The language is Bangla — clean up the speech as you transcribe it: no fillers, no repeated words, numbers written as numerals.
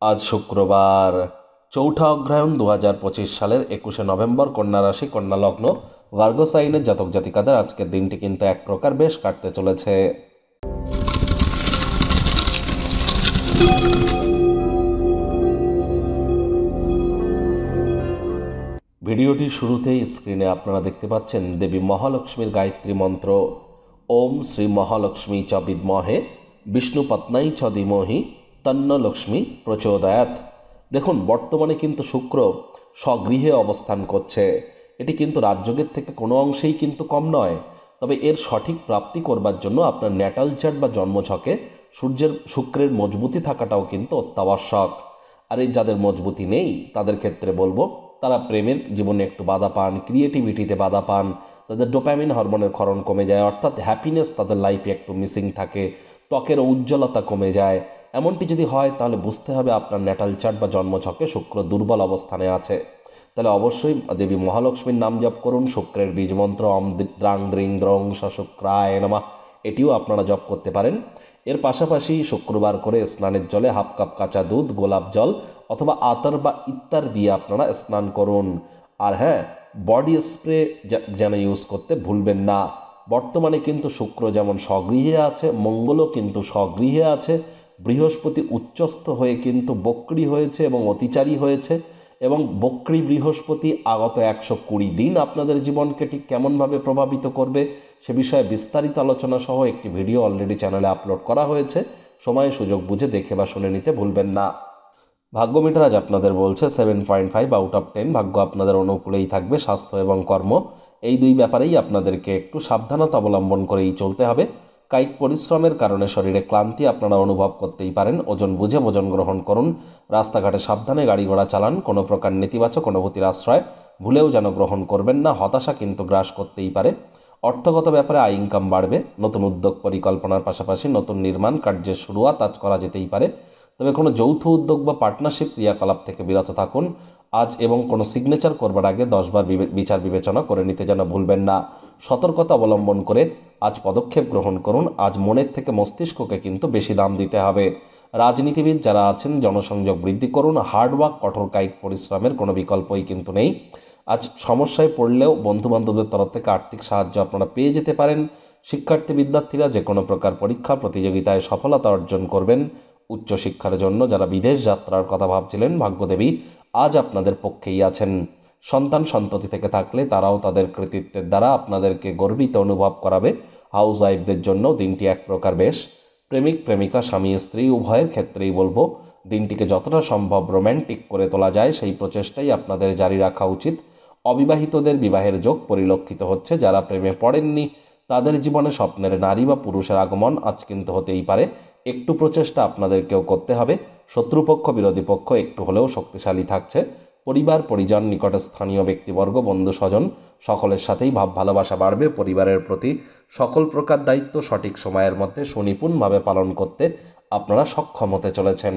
আজ শুক্রবার ৪ঠা অগ্রহায়ণ ২০২৫ সালের ২১শে নভেম্বর, কন্যা রাশি, কন্যা লগ্ন, ভার্গো সাইনের জাতক জাতিকাদের আজকের দিনটি কিন্তু এক প্রকার বেশ কাটতে চলেছে। ভিডিওটির শুরুতেই স্ক্রিনে আপনারা দেখতে পাচ্ছেন দেবী মহালক্ষ্মীর গায়ত্রী মন্ত্র। ওম শ্রী মহালক্ষ্মী চ বিদ্মহে বিষ্ণুপত্নাই চ ধীমহি তন্ন লক্ষ্মী প্রচোদয়াৎ। দেখুন, বর্তমানে কিন্তু শুক্র স্বগৃহে অবস্থান করছে। এটি কিন্তু রাজযোগের থেকে কোনো অংশেই কিন্তু কম নয়। তবে এর সঠিক প্রাপ্তি করবার জন্য আপনার ন্যাটাল চার্ট বা জন্মছকে শুক্রের মজবুতি থাকাটাও কিন্তু অত্যাবশ্যক। আর এই যাদের মজবুতি নেই তাদের ক্ষেত্রে বলবো, তারা প্রেমের জীবনে একটু বাধা পান, ক্রিয়েটিভিটিতে বাধা পান, তাদের ডোপামিন হরমোনের ক্ষরণ কমে যায়, অর্থাৎ হ্যাপিনেস তাদের লাইফে একটু মিসিং থাকে, ত্বকের উজ্জ্বলতা কমে যায়। এমনটি যদি হয় তাহলে বুঝতে হবে আপনার ন্যাটাল চার্ট বা জন্মছকে শুক্র দুর্বল অবস্থানে আছে। তাহলে অবশ্যই দেবী মহালক্ষ্মীর নাম জপ করুন। শুক্রের বীজমন্ত্র অম দ্রাং দ্রিং দ্রং স শুক্রায় নমঃ, এটিও আপনারা জপ করতে পারেন। এর পাশাপাশি শুক্রবার করে স্নানের জলে হাফ কাপ কাঁচা দুধ, গোলাপ জল অথবা আতর বা ইত্তার দিয়ে আপনারা স্নান করুন। আর হ্যাঁ, বডি স্প্রে যেন ইউজ করতে ভুলবেন না। বর্তমানে কিন্তু শুক্র যেমন স্বগৃহে আছে, মঙ্গলও কিন্তু স্বগৃহে আছে। বৃহস্পতি উচ্চস্থ হয়ে কিন্তু বক্রী হয়েছে এবং অতিচারী হয়েছে, এবং বক্রী বৃহস্পতি আগত ১২০ দিন আপনাদের জীবনকে ঠিক কেমনভাবে প্রভাবিত করবে সে বিষয়ে বিস্তারিত আলোচনা সহ একটি ভিডিও অলরেডি চ্যানেলে আপলোড করা হয়েছে। সময় সুযোগ বুঝে দেখে বা শুনে নিতে ভুলবেন না। ভাগ্য মিটার আজ আপনাদের বলছে 7.5 আউট অফ 10। ভাগ্য আপনাদের অনুকূলেই থাকবে। স্বাস্থ্য এবং কর্ম, এই দুই ব্যাপারেই আপনাদেরকে একটু সাবধানতা অবলম্বন করেই চলতে হবে। কায়িক পরিশ্রমের কারণে শরীরে ক্লান্তি আপনারা অনুভব করতেই পারেন। ওজন বুঝে ভোজন গ্রহণ করুন। রাস্তাঘাটে সাবধানে গাড়ি ঘোড়া চালান। কোনো প্রকার নেতিবাচক অনুভূতির আশ্রয় ভুলেও যেন গ্রহণ করবেন না। হতাশা কিন্তু গ্রাস করতেই পারে। অর্থগত ব্যাপারে আয় ইনকাম বাড়বে। নতুন উদ্যোগ পরিকল্পনার পাশাপাশি নতুন নির্মাণ কার্যের শুরুয়াত আজ করা যেতেই পারে। তবে কোনো যৌথ উদ্যোগ বা পার্টনারশিপ ক্রিয়াকলাপ থেকে বিরত থাকুন আজ, এবং কোনো সিগনেচার করবার আগে 10বার বিচার বিবেচনা করে নিতে যেন ভুলবেন না। সতর্কতা অবলম্বন করে আজ পদক্ষেপ গ্রহণ করুন। আজ মনের থেকে মস্তিষ্ককে কিন্তু বেশি দাম দিতে হবে। রাজনীতিবিদ যারা আছেন, জনসংযোগ বৃদ্ধি করুন। হার্ডওয়ার্ক, কঠোর কায়িক পরিশ্রমের কোনো বিকল্পই কিন্তু নেই। আজ সমস্যায় পড়লেও বন্ধুবান্ধবদের তরফ থেকে আর্থিক সাহায্য আপনারা পেয়ে যেতে পারেন। শিক্ষার্থী বিদ্যার্থীরা যে কোনো প্রকার পরীক্ষা প্রতিযোগিতায় সফলতা অর্জন করবেন। উচ্চশিক্ষার জন্য যারা বিদেশ যাত্রার কথা ভাবছিলেন, ভাগ্যদেবী আজ আপনাদের পক্ষেই আছেন। সন্তান সন্ততি থেকে থাকলে তারাও তাদের কৃতিত্বের দ্বারা আপনাদেরকে গর্বিত অনুভব করাবে। হাউস ওয়াইফদের জন্য দিনটি এক প্রকার বেশ। প্রেমিক প্রেমিকা, স্বামী স্ত্রী উভয়ের ক্ষেত্রেই বলবো, দিনটিকে যতটা সম্ভব রোম্যান্টিক করে তোলা যায় সেই প্রচেষ্টাই আপনাদের জারি রাখা উচিত। অবিবাহিতদের বিবাহের যোগ পরিলক্ষিত হচ্ছে। যারা প্রেমে পড়েননি তাদের জীবনে স্বপ্নের নারী বা পুরুষের আগমন আজ কিন্তু হতেই পারে। একটু প্রচেষ্টা আপনাদেরকেও করতে হবে। শত্রুপক্ষ বিরোধী পক্ষ একটু হলেও শক্তিশালী থাকছে। পরিবার পরিজন, নিকটে স্থানীয় ব্যক্তিবর্গ, বন্ধু স্বজন সকলের সাথেই ভাব ভালোবাসা বাড়বে। পরিবারের প্রতি সকল প্রকার দায়িত্ব সঠিক সময়ের মধ্যে সুনিপুণভাবে পালন করতে আপনারা সক্ষম হতে চলেছেন।